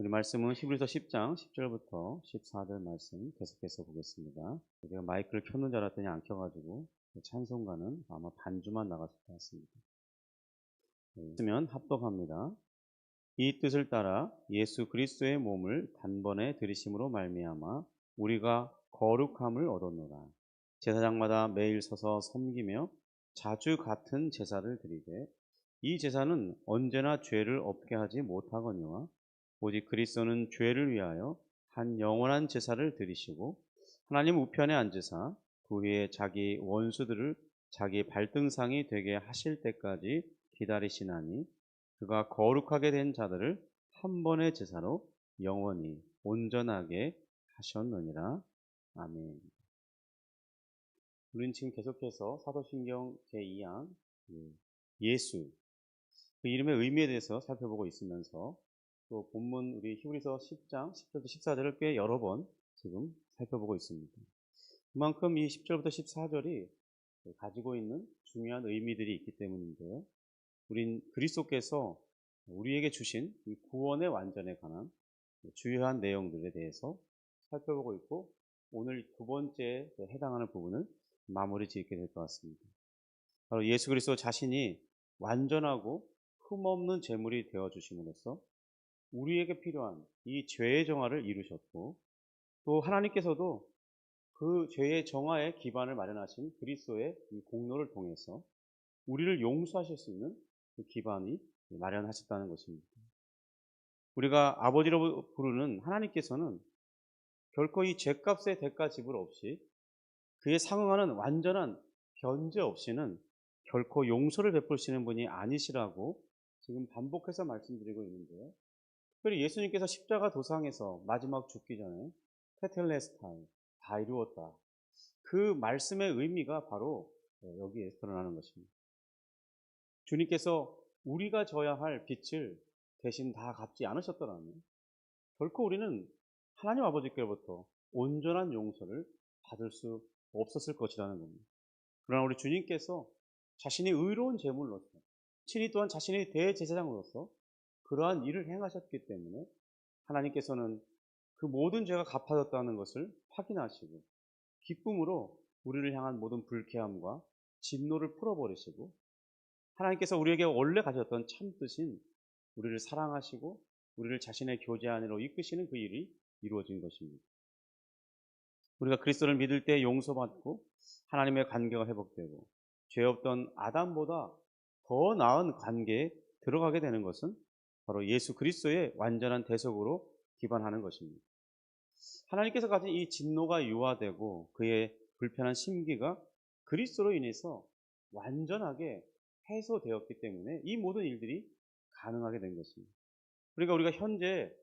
우리 말씀은 히브리서 10장 10절부터 14절 말씀 계속해서 보겠습니다. 제가 마이크를 켰는 줄 알았더니 안 켜가지고 찬송가는 아마 반주만 나갔을 것 같습니다. 있으면 합독합니다. 이 뜻을 따라 예수 그리스도의 몸을 단번에 들이심으로 말미암아 우리가 거룩함을 얻었노라. 제사장마다 매일 서서 섬기며 자주 같은 제사를 드리되 이 제사는 언제나 죄를 없게 하지 못하거니와 오직 그리스도는 죄를 위하여 한 영원한 제사를 드리시고 하나님 우편에 앉으사 그 후에 자기 원수들을 자기 발등상이 되게 하실 때까지 기다리시나니 그가 거룩하게 된 자들을 한 번의 제사로 영원히 온전하게 하셨느니라. 아멘. 우리는 지금 계속해서 사도신경 제2장 예수 그 이름의 의미에 대해서 살펴보고 있으면서 또 본문 우리 히브리서 10장 10절부터 14절을 꽤 여러 번 지금 살펴보고 있습니다. 그만큼 이 10절부터 14절이 가지고 있는 중요한 의미들이 있기 때문인데요. 우린 그리스도께서 우리에게 주신 이 구원의 완전에 관한 주요한 내용들에 대해서 살펴보고 있고 오늘 두 번째에 해당하는 부분을 마무리 짓게 될 것 같습니다. 바로 예수 그리스도 자신이 완전하고 흠없는 제물이 되어 주심으로써 우리에게 필요한 이 죄의 정화를 이루셨고 또 하나님께서도 그 죄의 정화의 기반을 마련하신 그리스도의 이 공로를 통해서 우리를 용서하실 수 있는 그 기반이 마련하셨다는 것입니다. 우리가 아버지로 부르는 하나님께서는 결코 이 죄값의 대가 지불 없이 그에 상응하는 완전한 변제 없이는 결코 용서를 베푸시는 분이 아니시라고 지금 반복해서 말씀드리고 있는데요. 특별히 예수님께서 십자가 도상에서 마지막 죽기 전에 테텔레스타이 다 이루었다. 그 말씀의 의미가 바로 여기에 드러나는 것입니다. 주님께서 우리가 져야 할 빚을 대신 다 갚지 않으셨더라면 결코 우리는 하나님 아버지께로부터 온전한 용서를 받을 수 없었을 것이라는 겁니다. 그러나 우리 주님께서 자신이 의로운 제물로서 친히 또한 자신의 대제사장으로서 그러한 일을 행하셨기 때문에 하나님께서는 그 모든 죄가 갚아졌다는 것을 확인하시고 기쁨으로 우리를 향한 모든 불쾌함과 진노를 풀어버리시고 하나님께서 우리에게 원래 가졌던 참뜻인 우리를 사랑하시고 우리를 자신의 교제 안으로 이끄시는 그 일이 이루어진 것입니다. 우리가 그리스도를 믿을 때 용서받고 하나님의 관계가 회복되고 죄 없던 아담보다 더 나은 관계에 들어가게 되는 것은 바로 예수 그리스도의 완전한 대속으로 기반하는 것입니다. 하나님께서 가진 이 진노가 유화되고 그의 불편한 심기가 그리스도로 인해서 완전하게 해소되었기 때문에 이 모든 일들이 가능하게 된 것입니다. 그러니까 우리가 현재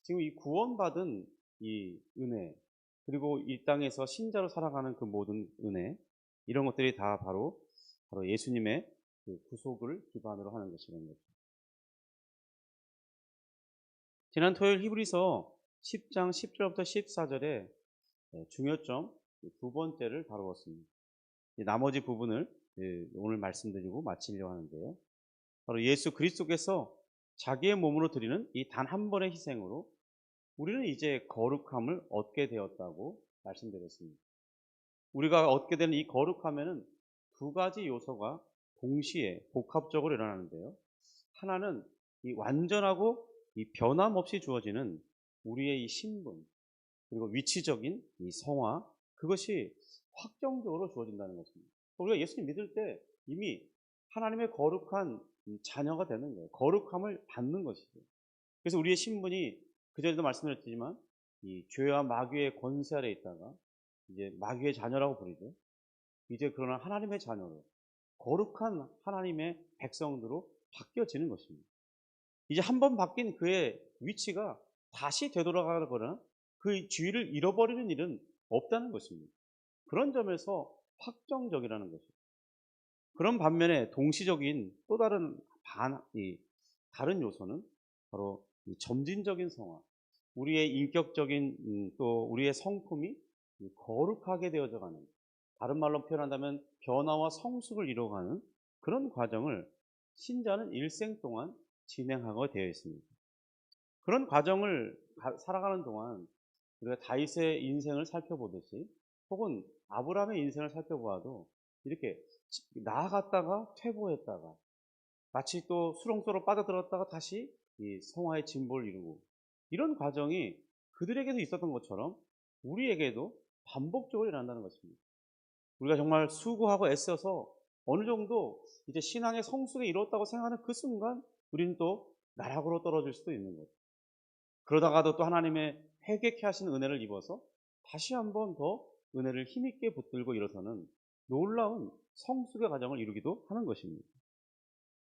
지금 이 구원받은 이 은혜 그리고 이 땅에서 신자로 살아가는 그 모든 은혜 이런 것들이 다 바로 예수님의 그 구속을 기반으로 하는 것이라는 거죠. 지난 토요일 히브리서 10장 10절부터 14절에 중요점 두 번째를 다루었습니다. 나머지 부분을 오늘 말씀드리고 마치려고 하는데요. 바로 예수 그리스도께서 자기의 몸으로 드리는 이 단 한 번의 희생으로 우리는 이제 거룩함을 얻게 되었다고 말씀드렸습니다. 우리가 얻게 되는 이 거룩함에는 두 가지 요소가 동시에 복합적으로 일어나는데요. 하나는 이 완전하고 이 변함없이 주어지는 우리의 이 신분, 그리고 위치적인 이 성화, 그것이 확정적으로 주어진다는 것입니다. 우리가 예수님 믿을 때 이미 하나님의 거룩한 자녀가 되는 거예요. 거룩함을 받는 것이죠. 그래서 우리의 신분이 그전에도 말씀드렸지만 이 죄와 마귀의 권세 아래 있다가 이제 마귀의 자녀라고 부르죠. 이제 그러나 하나님의 자녀로 거룩한 하나님의 백성으로 바뀌어지는 것입니다. 이제 한 번 바뀐 그의 위치가 다시 되돌아가거나 그 주의를 잃어버리는 일은 없다는 것입니다. 그런 점에서 확정적이라는 것이죠. 그런 반면에 동시적인 또 다른 다른 요소는 바로 이 점진적인 성화, 우리의 인격적인 또 우리의 성품이 거룩하게 되어져 가는, 다른 말로 표현한다면 변화와 성숙을 이루어가는 그런 과정을 신자는 일생 동안 진행하게 되어 있습니다. 그런 과정을 살아가는 동안 우리가 다윗의 인생을 살펴보듯이 혹은 아브라함의 인생을 살펴보아도 이렇게 나아갔다가 퇴보했다가 마치 또 수렁소로 빠져들었다가 다시 이 성화의 진보를 이루고 이런 과정이 그들에게도 있었던 것처럼 우리에게도 반복적으로 일어난다는 것입니다. 우리가 정말 수고하고 애써서 어느 정도 이제 신앙의 성숙에 이뤘다고 생각하는 그 순간 우리는 또 나락으로 떨어질 수도 있는 거죠. 그러다가도 또 하나님의 회개케 하시는 은혜를 입어서 다시 한번 더 은혜를 힘있게 붙들고 일어서는 놀라운 성숙의 과정을 이루기도 하는 것입니다.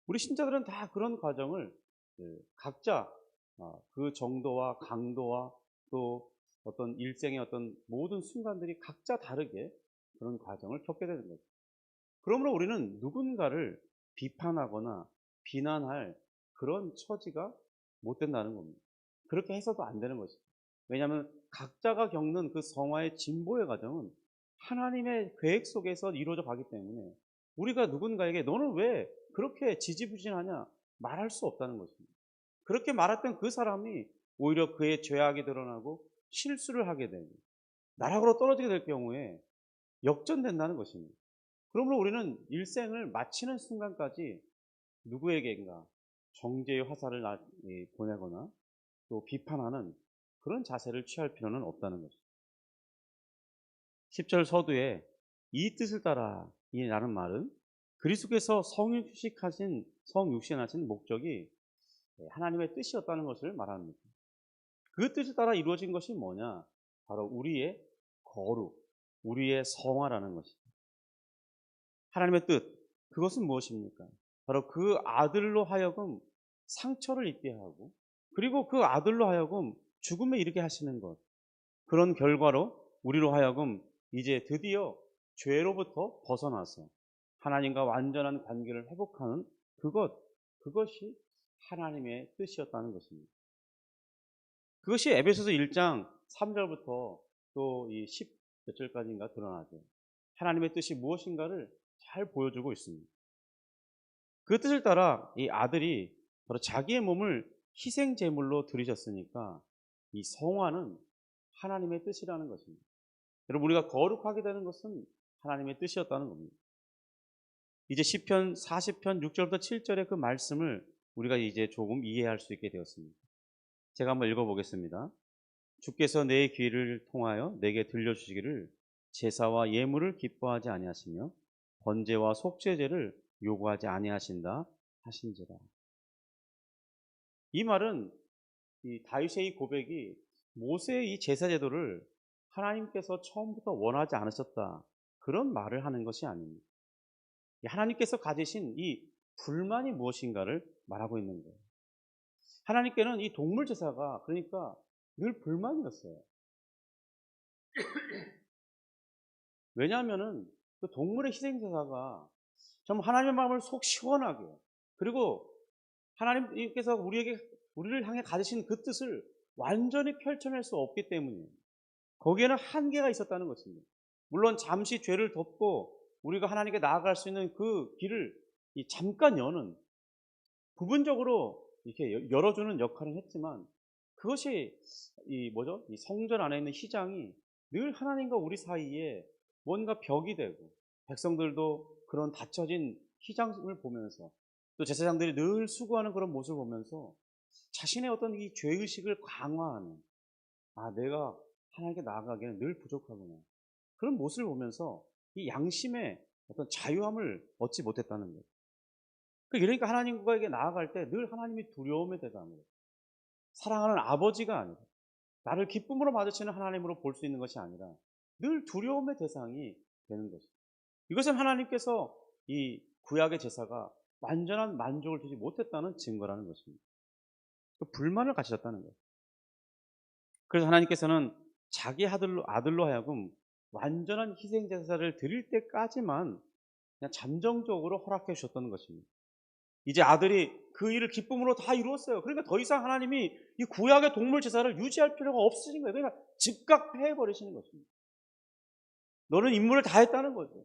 우리 신자들은 다 그런 과정을 각자 그 정도와 강도와 또 어떤 일생의 어떤 모든 순간들이 각자 다르게 그런 과정을 겪게 되는 거죠. 그러므로 우리는 누군가를 비판하거나 비난할 그런 처지가 못 된다는 겁니다. 그렇게 해서도 안 되는 것이죠. 왜냐하면 각자가 겪는 그 성화의 진보의 과정은 하나님의 계획 속에서 이루어져 가기 때문에 우리가 누군가에게 너는 왜 그렇게 지지부진하냐 말할 수 없다는 것입니다. 그렇게 말했던 그 사람이 오히려 그의 죄악이 드러나고 실수를 하게 되고 나락으로 떨어지게 될 경우에 역전된다는 것입니다. 그러므로 우리는 일생을 마치는 순간까지 누구에게인가 정죄의 화살을 보내거나 또 비판하는 그런 자세를 취할 필요는 없다는 것입니다. 10절 서두에 이 뜻을 따라 이 라는 말은 그리스도께서 성육신하신 목적이 하나님의 뜻이었다는 것을 말합니다. 그 뜻에 따라 이루어진 것이 뭐냐? 바로 우리의 거룩, 우리의 성화라는 것입니다. 하나님의 뜻, 그것은 무엇입니까? 바로 그 아들로 하여금 상처를 입게 하고 그리고 그 아들로 하여금 죽음에 이르게 하시는 것. 그런 결과로 우리로 하여금 이제 드디어 죄로부터 벗어나서 하나님과 완전한 관계를 회복하는 그것이 하나님의 뜻이었다는 것입니다. 그것이 에베소서 1장 3절부터 또 이 10 몇 절까지인가 드러나죠. 하나님의 뜻이 무엇인가를 잘 보여주고 있습니다. 그 뜻을 따라 이 아들이 바로 자기의 몸을 희생 제물로 드리셨으니까 이 성화는 하나님의 뜻이라는 것입니다. 여러분 우리가 거룩하게 되는 것은 하나님의 뜻이었다는 겁니다. 이제 시편 40편 6절부터 7절의 그 말씀을 우리가 이제 조금 이해할 수 있게 되었습니다. 제가 한번 읽어보겠습니다. 주께서 내 귀를 통하여 내게 들려주시기를 제사와 예물을 기뻐하지 아니하시며 번제와 속죄제를 요구하지 아니하신다 하신지라. 이 말은 이 다윗의 이 고백이 모세의 이 제사 제도를 하나님께서 처음부터 원하지 않으셨다 그런 말을 하는 것이 아닙니다. 하나님께서 가지신 이 불만이 무엇인가를 말하고 있는 거예요. 하나님께는 이 동물 제사가 그러니까 늘 불만이었어요. 왜냐하면은 그 동물의 희생 제사가 정말 하나님의 마음을 속 시원하게 그리고 하나님께서 우리를 향해 가지신 그 뜻을 완전히 펼쳐낼 수 없기 때문이에요. 거기에는 한계가 있었다는 것입니다. 물론 잠시 죄를 덮고 우리가 하나님께 나아갈 수 있는 그 길을 잠깐 여는 부분적으로 이렇게 열어주는 역할을 했지만 그것이 이 성전 안에 있는 휘장이 늘 하나님과 우리 사이에 뭔가 벽이 되고 백성들도 그런 닫혀진 휘장을 보면서 또 제사장들이 늘 수고하는 그런 모습을 보면서 자신의 어떤 이 죄의식을 강화하는 내가 하나님께 나아가기에는 늘 부족하구나 그런 모습을 보면서 이 양심의 어떤 자유함을 얻지 못했다는 거예요. 그러니까 하나님과에게 나아갈 때 늘 하나님이 두려움의 대상으로 사랑하는 아버지가 아니라 나를 기쁨으로 받으시는 하나님으로 볼 수 있는 것이 아니라 늘 두려움의 대상이 되는 것입니다. 이것은 하나님께서 이 구약의 제사가 완전한 만족을 주지 못했다는 증거라는 것입니다. 불만을 가지셨다는 거예요. 그래서 하나님께서는 자기 아들로 하여금 완전한 희생 제사를 드릴 때까지만 그냥 잠정적으로 허락해 주셨다는 것입니다. 이제 아들이 그 일을 기쁨으로 다 이루었어요. 그러니까 더 이상 하나님이 이 구약의 동물 제사를 유지할 필요가 없으신 거예요. 그러니까 즉각 폐해 버리시는 것입니다. 너는 임무를 다 했다는 거죠.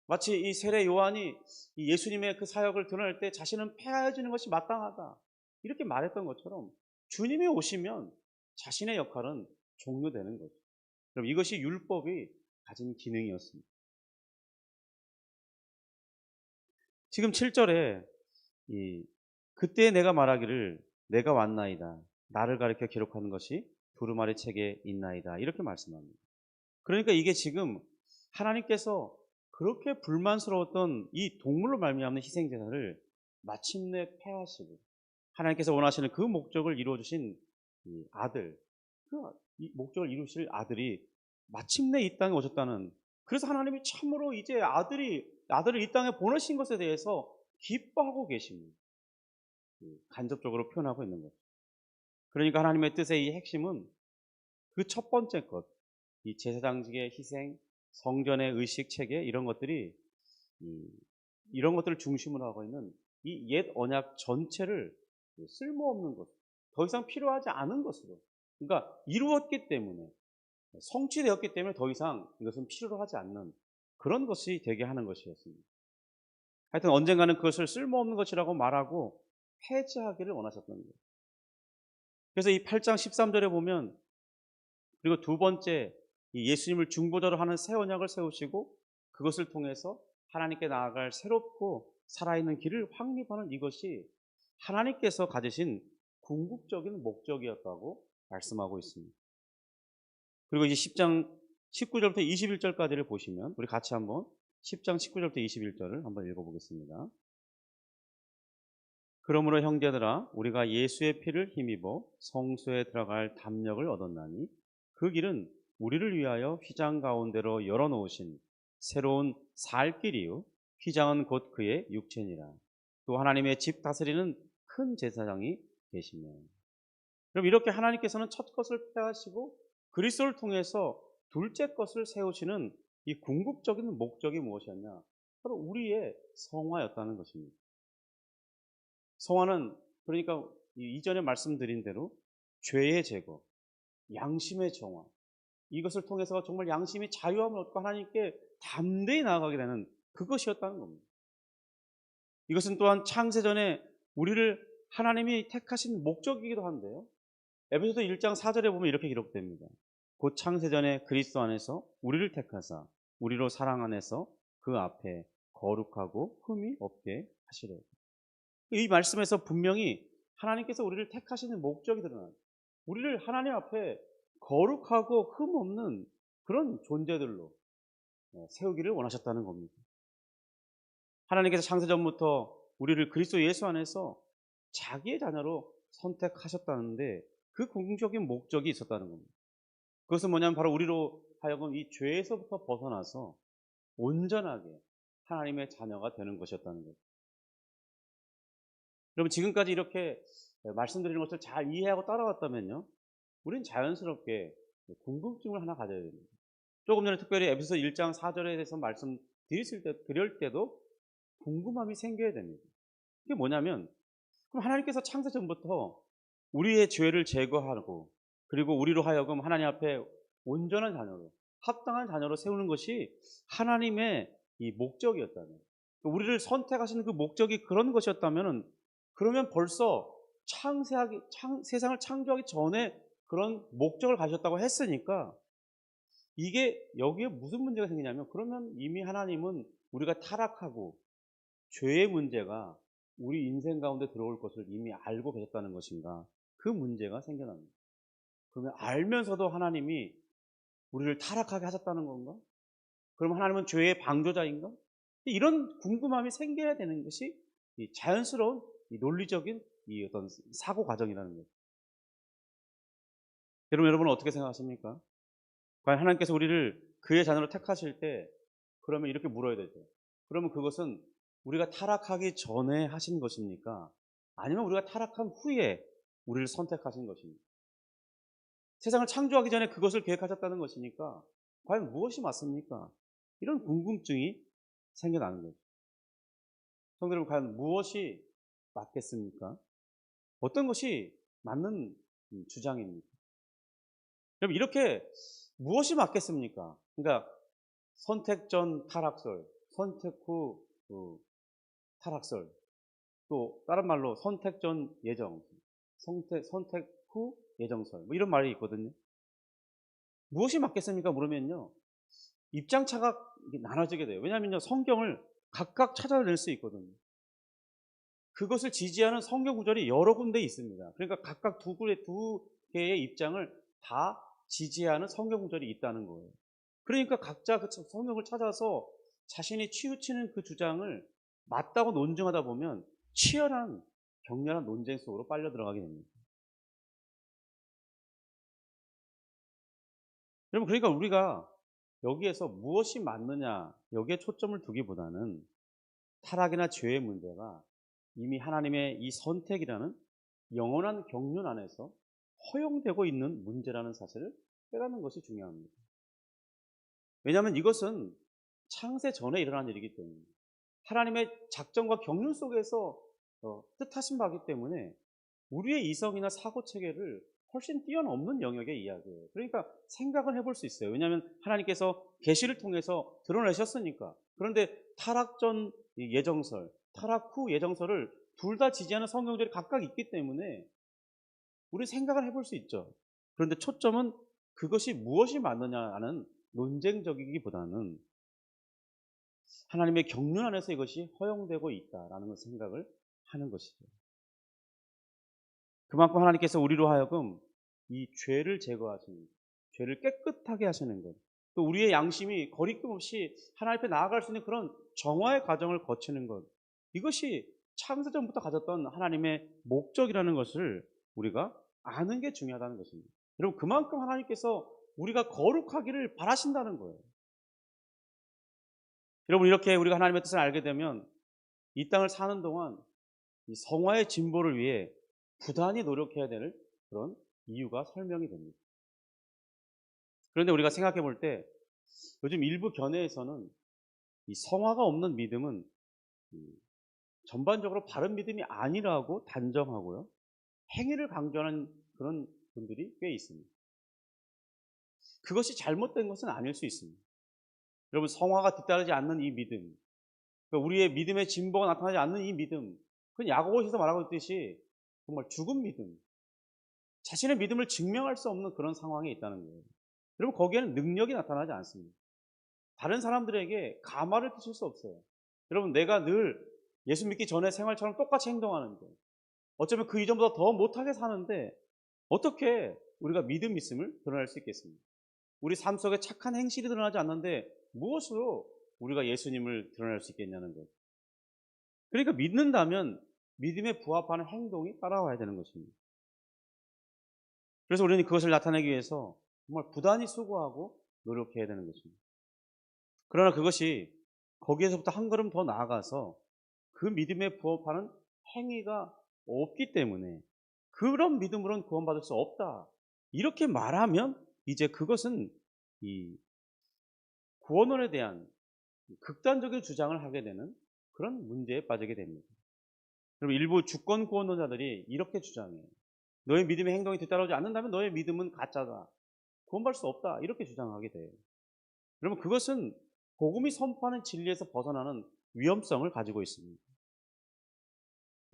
마치 이 세례 요한이 이 예수님의 그 사역을 드러낼 때 자신은 폐하여지는 것이 마땅하다. 이렇게 말했던 것처럼 주님이 오시면 자신의 역할은 종료되는 거죠. 그럼 이것이 율법이 가진 기능이었습니다. 지금 7절에 그때 내가 말하기를 내가 왔나이다. 나를 가리켜 기록하는 것이 두루마리 책에 있나이다. 이렇게 말씀합니다. 그러니까 이게 지금 하나님께서 그렇게 불만스러웠던 이 동물로 말미암는 희생제사를 마침내 폐하시고 하나님께서 원하시는 그 목적을 이루어주신 이 아들, 이 목적을 이루실 아들이 마침내 이 땅에 오셨다는, 그래서 하나님이 참으로 이제 아들을 이 땅에 보내신 것에 대해서 기뻐하고 계십니다. 간접적으로 표현하고 있는 거죠. 그러니까 하나님의 뜻의 이 핵심은 그 첫 번째 것, 이 제사장직의 희생, 성전의 의식 체계, 이런 것들이 이런 것들을 중심으로 하고 있는 이 옛 언약 전체를 쓸모없는 것, 더 이상 필요하지 않은 것으로, 그러니까 이루었기 때문에, 성취되었기 때문에 더 이상 이것은 필요로 하지 않는 그런 것이 되게 하는 것이었습니다. 하여튼 언젠가는 그것을 쓸모없는 것이라고 말하고 폐지하기를 원하셨던 거예요. 그래서 이 8장 13절에 보면, 그리고 두 번째 이 예수님을 중보자로 하는 새 언약을 세우시고 그것을 통해서 하나님께 나아갈 새롭고 살아있는 길을 확립하는 이것이 하나님께서 가지신 궁극적인 목적이었다고 말씀하고 있습니다. 그리고 이제 10장 19절부터 21절까지를 보시면 우리 같이 한번 10장 19절부터 21절을 한번 읽어보겠습니다. 그러므로 형제들아 우리가 예수의 피를 힘입어 성소에 들어갈 담력을 얻었나니 그 길은 우리를 위하여 휘장 가운데로 열어놓으신 새로운 살 길이요 휘장은 곧 그의 육체니라. 또 하나님의 집 다스리는 큰 제사장이 계시며. 그럼 이렇게 하나님께서는 첫 것을 폐하시고 그리스도를 통해서 둘째 것을 세우시는 이 궁극적인 목적이 무엇이었냐? 바로 우리의 성화였다는 것입니다. 성화는 그러니까 이전에 말씀드린 대로 죄의 제거, 양심의 정화, 이것을 통해서 정말 양심이 자유함을 얻고 하나님께 담대히 나아가게 되는 그것이었다는 겁니다. 이것은 또한 창세전에 우리를 하나님이 택하신 목적이기도 한데요. 에베소서 1장 4절에 보면 이렇게 기록됩니다. 곧 창세전에 그리스도 안에서 우리를 택하사 우리로 사랑 안에서 그 앞에 거룩하고 흠이 없게 하시려. 이 말씀에서 분명히 하나님께서 우리를 택하시는 목적이 드러나요. 우리를 하나님 앞에 거룩하고 흠 없는 그런 존재들로 세우기를 원하셨다는 겁니다. 하나님께서 창세전부터 우리를 그리스도 예수 안에서 자기의 자녀로 선택하셨다는데 그 궁극적인 목적이 있었다는 겁니다. 그것은 뭐냐면 바로 우리로 하여금 이 죄에서부터 벗어나서 온전하게 하나님의 자녀가 되는 것이었다는 거죠. 여러분 지금까지 이렇게 말씀드리는 것을 잘 이해하고 따라왔다면요, 우리는 자연스럽게 궁금증을 하나 가져야 됩니다. 조금 전에 특별히 에베소서 1장 4절에 대해서 드릴 때도 궁금함이 생겨야 됩니다. 그게 뭐냐면, 그럼 하나님께서 창세 전부터 우리의 죄를 제거하고 그리고 우리로 하여금 하나님 앞에 온전한 자녀로, 합당한 자녀로 세우는 것이 하나님의 이 목적이었다면, 우리를 선택하시는 그 목적이 그런 것이었다면, 그러면 벌써 세상을 창조하기 전에 그런 목적을 가졌다고 했으니까 이게 여기에 무슨 문제가 생기냐면, 그러면 이미 하나님은 우리가 타락하고 죄의 문제가 우리 인생 가운데 들어올 것을 이미 알고 계셨다는 것인가, 그 문제가 생겨납니다. 그러면 알면서도 하나님이 우리를 타락하게 하셨다는 건가? 그럼 하나님은 죄의 방조자인가? 이런 궁금함이 생겨야 되는 것이 이 자연스러운 이 논리적인 이 어떤 사고 과정이라는 거죠. 여러분은 어떻게 생각하십니까? 과연 하나님께서 우리를 그의 자녀로 택하실 때 그러면 이렇게 물어야 되죠. 그러면 그것은 우리가 타락하기 전에 하신 것입니까? 아니면 우리가 타락한 후에 우리를 선택하신 것입니까? 세상을 창조하기 전에 그것을 계획하셨다는 것이니까 과연 무엇이 맞습니까? 이런 궁금증이 생겨나는 거죠. 성도 여러분, 과연 무엇이 맞겠습니까? 어떤 것이 맞는 주장입니까? 그럼 이렇게 무엇이 맞겠습니까? 그러니까 선택 전 타락설, 선택 후 타락설, 또 다른 말로 선택 전 예정, 선택 후 예정설. 뭐 이런 말이 있거든요. 무엇이 맞겠습니까? 물으면요. 입장차가 나눠지게 돼요. 왜냐하면요. 성경을 각각 찾아낼 수 있거든요. 그것을 지지하는 성경 구절이 여러 군데 있습니다. 그러니까 각각 두 개의 입장을 다 지지하는 성경 구절이 있다는 거예요. 그러니까 각자 그 성경을 찾아서 자신이 치우치는 그 주장을 맞다고 논증하다 보면 치열한 격렬한 논쟁 속으로 빨려 들어가게 됩니다. 여러분, 그러니까 우리가 여기에서 무엇이 맞느냐 여기에 초점을 두기보다는 타락이나 죄의 문제가 이미 하나님의 이 선택이라는 영원한 경륜 안에서 허용되고 있는 문제라는 사실을 깨닫는 것이 중요합니다. 왜냐하면 이것은 창세 전에 일어난 일이기 때문에 하나님의 작정과 경륜 속에서 뜻하신 바이기 때문에 우리의 이성이나 사고체계를 훨씬 뛰어넘는 영역의 이야기예요. 그러니까 생각을 해볼 수 있어요. 왜냐하면 하나님께서 계시를 통해서 드러내셨으니까. 그런데 타락 전 예정설, 타락 후 예정설을 둘 다 지지하는 성경들이 각각 있기 때문에 우리 생각을 해볼 수 있죠. 그런데 초점은 그것이 무엇이 맞느냐는 논쟁적이기보다는 하나님의 경륜 안에서 이것이 허용되고 있다라는 생각을 하는 것이죠. 그만큼 하나님께서 우리로 하여금 이 죄를 제거하시는, 죄를 깨끗하게 하시는 것, 또 우리의 양심이 거리낌 없이 하나님 앞에 나아갈 수 있는 그런 정화의 과정을 거치는 것, 이것이 창세전부터 가졌던 하나님의 목적이라는 것을 우리가 아는 게 중요하다는 것입니다. 여러분, 그만큼 하나님께서 우리가 거룩하기를 바라신다는 거예요. 여러분, 이렇게 우리가 하나님의 뜻을 알게 되면 이 땅을 사는 동안 이 성화의 진보를 위해 부단히 노력해야 될 그런 이유가 설명이 됩니다. 그런데 우리가 생각해 볼 때 요즘 일부 견해에서는 이 성화가 없는 믿음은 전반적으로 바른 믿음이 아니라고 단정하고요. 행위를 강조하는 그런 분들이 꽤 있습니다. 그것이 잘못된 것은 아닐 수 있습니다. 여러분, 성화가 뒤따르지 않는 이 믿음, 그러니까 우리의 믿음의 진보가 나타나지 않는 이 믿음, 그건 야고보서에서 말하고 있듯이 정말 죽은 믿음, 자신의 믿음을 증명할 수 없는 그런 상황에 있다는 거예요. 여러분, 거기에는 능력이 나타나지 않습니다. 다른 사람들에게 감화를 끼칠 수 없어요. 여러분, 내가 늘 예수 믿기 전에 생활처럼 똑같이 행동하는데 어쩌면 그 이전보다 더 못하게 사는데 어떻게 우리가 믿음 있음을 드러낼 수 있겠습니까? 우리 삶 속에 착한 행실이 드러나지 않는데 무엇으로 우리가 예수님을 드러낼 수 있겠냐는 거죠. 그러니까 믿는다면 믿음에 부합하는 행동이 따라와야 되는 것입니다. 그래서 우리는 그것을 나타내기 위해서 정말 부단히 수고하고 노력해야 되는 것입니다. 그러나 그것이 거기에서부터 한 걸음 더 나아가서 그 믿음에 부합하는 행위가 없기 때문에 그런 믿음으로는 구원받을 수 없다. 이렇게 말하면 이제 그것은 이 구원론에 대한 극단적인 주장을 하게 되는 그런 문제에 빠지게 됩니다. 그럼 일부 주권 구원론자들이 이렇게 주장해요. 너의 믿음의 행동이 뒤따라오지 않는다면 너의 믿음은 가짜다. 구원받을 수 없다. 이렇게 주장하게 돼요. 그러면 그것은 복음이 선포하는 진리에서 벗어나는 위험성을 가지고 있습니다.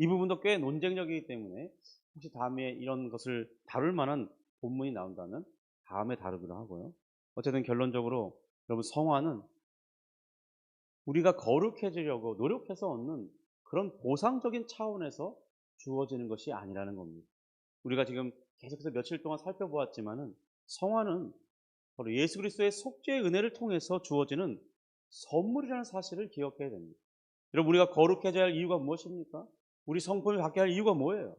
이 부분도 꽤 논쟁적이기 때문에 혹시 다음에 이런 것을 다룰 만한 본문이 나온다면 다음에 다루기로 하고요. 어쨌든 결론적으로 여러분, 성화는 우리가 거룩해지려고 노력해서 얻는 그런 보상적인 차원에서 주어지는 것이 아니라는 겁니다. 우리가 지금 계속해서 며칠 동안 살펴보았지만은 성화는 바로 예수 그리스도의 속죄의 은혜를 통해서 주어지는 선물이라는 사실을 기억해야 됩니다. 여러분, 우리가 거룩해져야 할 이유가 무엇입니까? 우리 성품이 바뀌어야 할 이유가 뭐예요?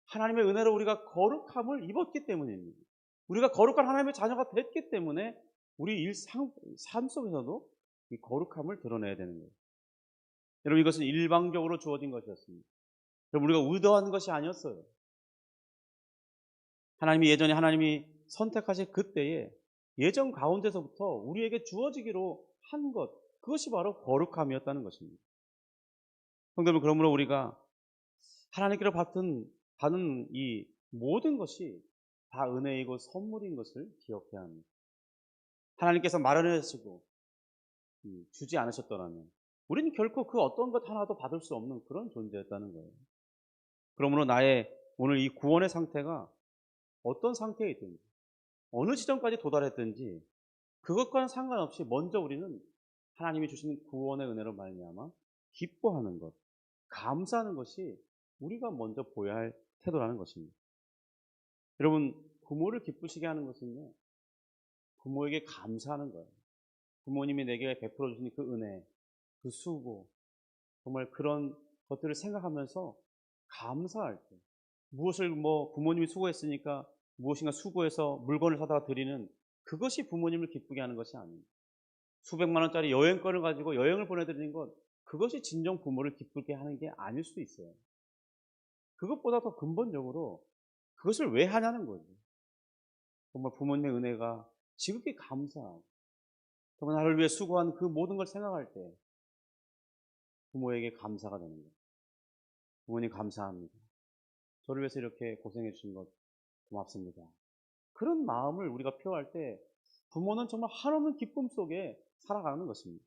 하나님의 은혜로 우리가 거룩함을 입었기 때문입니다. 우리가 거룩한 하나님의 자녀가 됐기 때문에 우리 삶 속에서도 이 거룩함을 드러내야 되는 거예요. 여러분, 이것은 일방적으로 주어진 것이었습니다. 여러분, 우리가 의도한 것이 아니었어요. 하나님이 선택하신 그때에 예정 가운데서부터 우리에게 주어지기로 한 것, 그것이 바로 거룩함이었다는 것입니다. 성도들, 그러므로 우리가 하나님께로 받은 이 모든 것이 다 은혜이고 선물인 것을 기억해야 합니다. 하나님께서 마련하시고 주지 않으셨더라면 우리는 결코 그 어떤 것 하나도 받을 수 없는 그런 존재였다는 거예요. 그러므로 나의 오늘 이 구원의 상태가 어떤 상태에 있든지 어느 지점까지 도달했든지 그것과는 상관없이 먼저 우리는 하나님이 주신 구원의 은혜로 말미암아 기뻐하는 것, 감사하는 것이 우리가 먼저 보여야 할 태도라는 것입니다. 여러분, 부모를 기쁘시게 하는 것은요, 부모에게 감사하는 거예요. 부모님이 내게 베풀어 주신 그 은혜, 그 수고, 정말 그런 것들을 생각하면서 감사할 때, 무엇을 부모님이 수고했으니까 무엇인가 수고해서 물건을 사다가 드리는 그것이 부모님을 기쁘게 하는 것이 아닙니다. 수백만 원짜리 여행권을 가지고 여행을 보내드리는 것, 그것이 진정 부모를 기쁘게 하는 게 아닐 수도 있어요. 그것보다 더 근본적으로 그것을 왜 하냐는 거죠. 정말 부모님의 은혜가 지극히 감사하고 정말 나를 위해 수고한 그 모든 걸 생각할 때 부모에게 감사가 되는 거예요. 부모님 감사합니다. 저를 위해서 이렇게 고생해 주신 것 고맙습니다. 그런 마음을 우리가 표할 때 부모는 정말 한없는 기쁨 속에 살아가는 것입니다.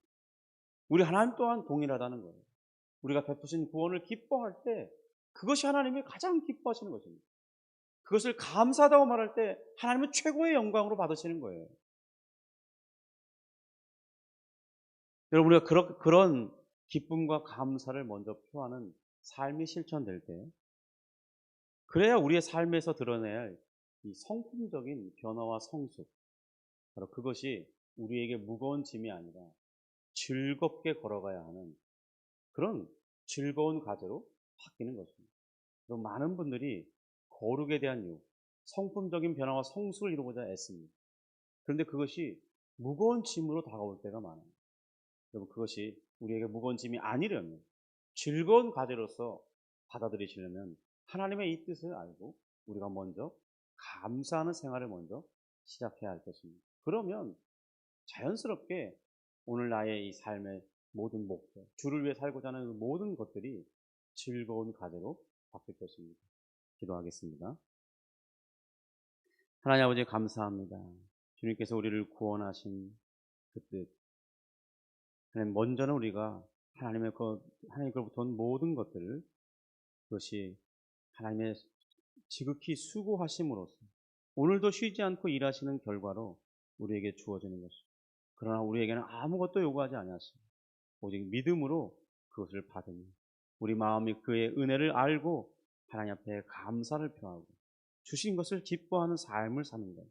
우리 하나님 또한 동일하다는 거예요. 우리가 베푸신 구원을 기뻐할 때 그것이 하나님이 가장 기뻐하시는 것입니다. 그것을 감사하다고 말할 때 하나님은 최고의 영광으로 받으시는 거예요. 여러분, 우리가 그런 기쁨과 감사를 먼저 표하는 삶이 실천될 때, 그래야 우리의 삶에서 드러내야 할 이 성품적인 변화와 성숙, 바로 그것이 우리에게 무거운 짐이 아니라 즐겁게 걸어가야 하는 그런 즐거운 과제로 바뀌는 것입니다. 많은 분들이 거룩에 대한 유혹, 성품적인 변화와 성숙을 이루고자 애씁니다. 그런데 그것이 무거운 짐으로 다가올 때가 많아요. 여러분, 그것이 우리에게 무거운 짐이 아니려면, 즐거운 과제로서 받아들이시려면 하나님의 이 뜻을 알고 우리가 먼저 감사하는 생활을 먼저 시작해야 할 것입니다. 그러면 자연스럽게 오늘 나의 이 삶의 모든 목표, 주를 위해 살고자 하는 그 모든 것들이 즐거운 과제로 바뀔 것입니다. 기도하겠습니다. 하나님 아버지, 감사합니다. 주님께서 우리를 구원하신 그 뜻, 하나님, 먼저는 우리가 하나님으로부터 온 모든 것들을, 그것이 하나님의 지극히 수고하심으로써 오늘도 쉬지 않고 일하시는 결과로 우리에게 주어지는 것입니다. 그러나 우리에게는 아무것도 요구하지 아니하시고 오직 믿음으로 그것을 받으니 우리 마음이 그의 은혜를 알고 하나님 앞에 감사를 표하고 주신 것을 기뻐하는 삶을 사는 것,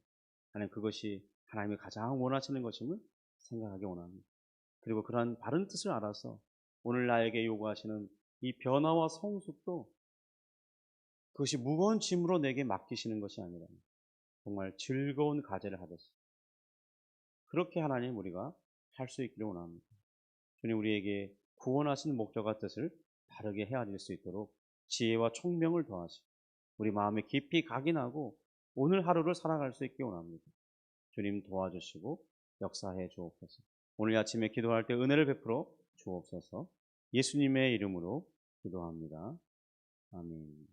하나님, 그것이 하나님이 가장 원하시는 것임을 생각하기 원합니다. 그리고 그러한 바른 뜻을 알아서 오늘 나에게 요구하시는 이 변화와 성숙도 그것이 무거운 짐으로 내게 맡기시는 것이 아니라 정말 즐거운 과제를 하듯이 그렇게 하나님 우리가 할 수 있기를 원합니다. 주님, 우리에게 구원하신 목적과 뜻을 바르게 헤아릴 수 있도록 지혜와 총명을 더하시고 우리 마음에 깊이 각인하고 오늘 하루를 살아갈 수 있게 원합니다. 주님, 도와주시고 역사해 주옵소서. 오늘 아침에 기도할 때 은혜를 베풀어 주옵소서. 예수님의 이름으로 기도합니다. 아멘.